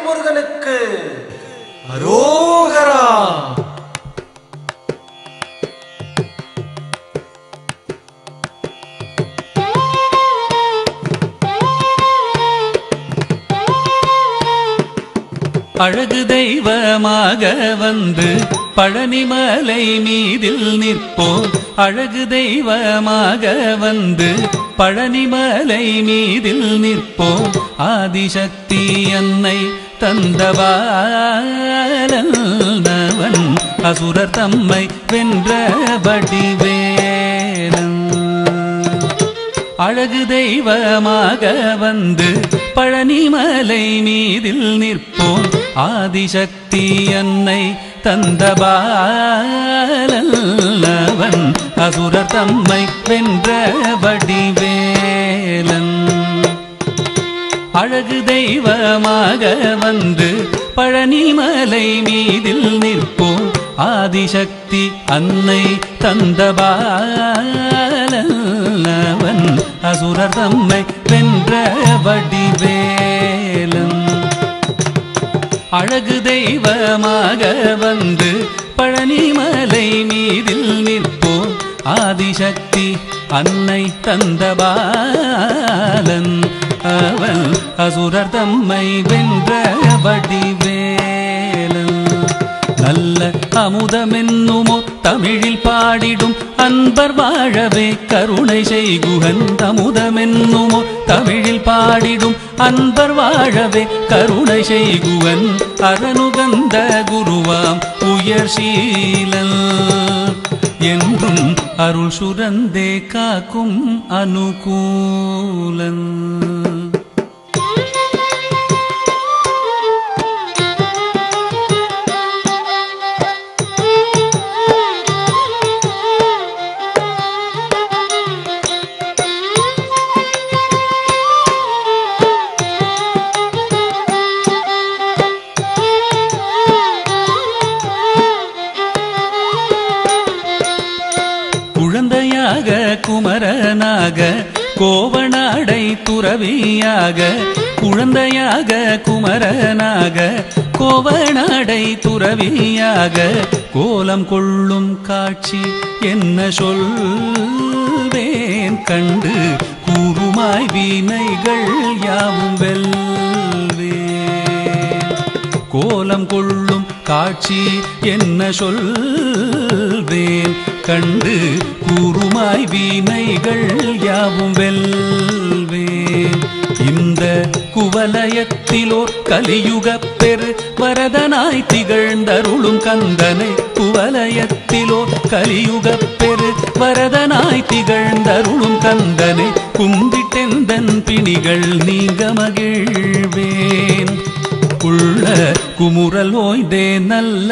முருகனுக்கு அரோகரா. அழகு தெய்வமாக வந்து பழனிமலை மீதில் நிற்போம். அழகு தெய்வமாக வந்து பழனிமலை மீதில் நிற்போம். ஆதிசக்தி அன்னை தந்தவாளன் அசுரர் தம்மை வென்ற வடிவேலன். அழகு தெய்வமாக வந்து பழனிமலை மீதில் நிற்போம். ஆதிசக்தி அன்னை தந்தபாலன் அசுரர் தம்மை வென்ற வடிவேலன். அழகு தெய்வமாக வந்து பழனிமலை மீதில் நிற்போம். ஆதிசக்தி அன்னை தந்தபாலன் அசுரர் தம்மை வென்ற வடிவேலன். அழகு தெய்வமாக வந்து பழனிமலை மீதில் நிற்போம். ஆதிசக்தி அன்னை தந்தபாலன் அவன் அசுரர் தம்மை வென்ற வடிவேலன். நல்ல அமுதமென்னுமோ தமிழில் பாடிடும் அன்பர் வாழவே கருணை செய்குகன். அமுதமென்னுமோ தமிழில் பாடிடும் அன்பர் வாழவே கருணை செய்குவன். அரணுகந்த குருவாம் உயர் சீலன் என்றும் அருள் சுரந்தே காக்கும் அனுகூலன். குழந்தையாக குமரனாக கோவணாடை துறவியாக. குழந்தையாக குமரனாக கோவணாடை துறவியாக. கோலம் கொள்ளும் காட்சி என்ன சொல்வேன் கண்டு கூறுமாய் வினைகள் யாவும் வெல்வேன். கோலம் கொள்ளும் காட்சி என்ன சொல்வேன் கண்டு கூறுமாய் வினைகள் யாவும் வெல்வேன். இந்த குவலயத்திலோர் கலியுகப் பெரு வரதனாய் திகழ்ந்தருளும் கந்தனை. குவலயத்திலோர் கலியுகப் பெரு வரதனாய் திகழ்ந்தருளும் கந்தனை. கும்பிட்டெந்தன் பிணிகள் நீங்க மகிழ்வேன். உள்ள குமுறல் ஓய்ந்தே நல்ல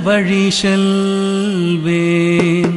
வழி செல்வேன்.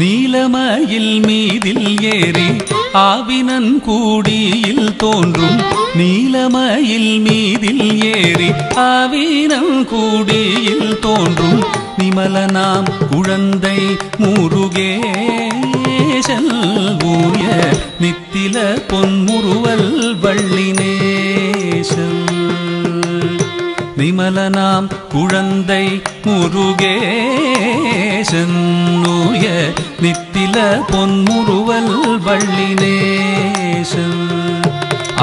நீலமயில் மீதில் ஏறி ஆவினன் கூடியில் தோன்றும். நீலமயில் மீதில் ஏறி ஆவினன் கூடியில் தோன்றும். நிமலனாம் குழந்தை முருகேசன் ஊய நித்தில பொன்முறுவல் வள்ளினேசன். நிமலனாம் குழந்தை முருகேசன் ஊய நித்தில பொன்முறுவல் வள்ளினேசன்.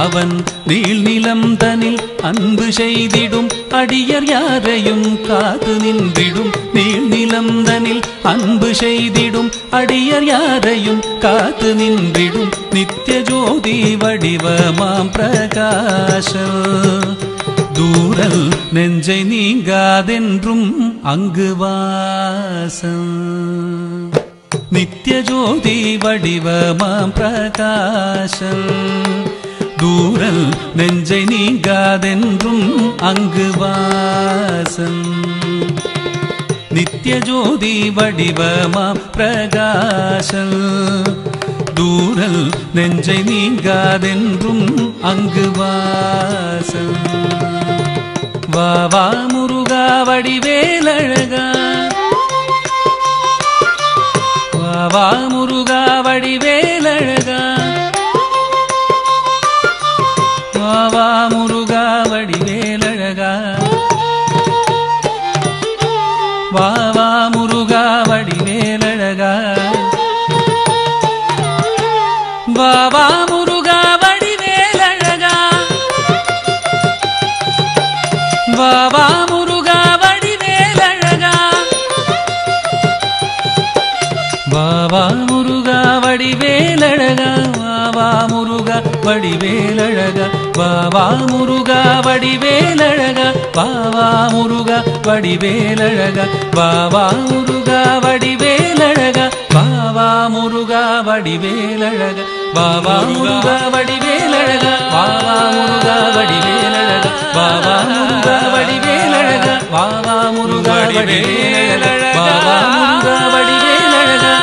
அவன் நீள்நிலம் தனில் அன்பு செய்திடும் அடியர் யாரையும் காத்து நின்றிடும். நீள்நிலம் தனில் அன்பு செய்திடும் அடியர் யாரையும் காத்து நின்றிடும். நித்திய ஜோதி வடிவமாம் பிரகாச தூரல் நெஞ்சை நீங்காதென்றும் அங்கு வாசம். நித்திய ஜோதி வடிவமாம் பிரகாசம் தூரல் நெஞ்சை நீங்காதென்றும் அங்கு வாசம். நித்ய ஜோதி வடிவமாம் பிரகாசல் தூரல் நெஞ்சை நீங்காதென்றும் அங்கு வாசல் வா வா முருகா வடிவேலழகா வா வா முருகா வடிவேலழகா வா வா முருகா வடிவேலழகா வா வா முருகா வடிவேலழகா வா வா முருகா வடிவேலழகா வா வா முருகா வடிவேலழகா வா வா முருகா வடிவேலழகா வா வா முருகா வடிவேலழகா வா வா முருகா வடிவேலழகா வா வா முருகா வடிவேலழகா வா வா முருகா வடிவேலழகா வா வா முருகா வடிவேலழகா வா வா முருகா வடிவேலழகா வா வா முருகா வடிவேலழகா வா வா முருகா வடிவேலழகா வா வா முருகா வடிவேலழகா வா வா முருகா வடிவேலழகா வா வா முருகா வடிவேலழகா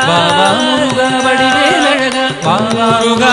வா வா முருகா வடிவேலழகா வா வா முருகா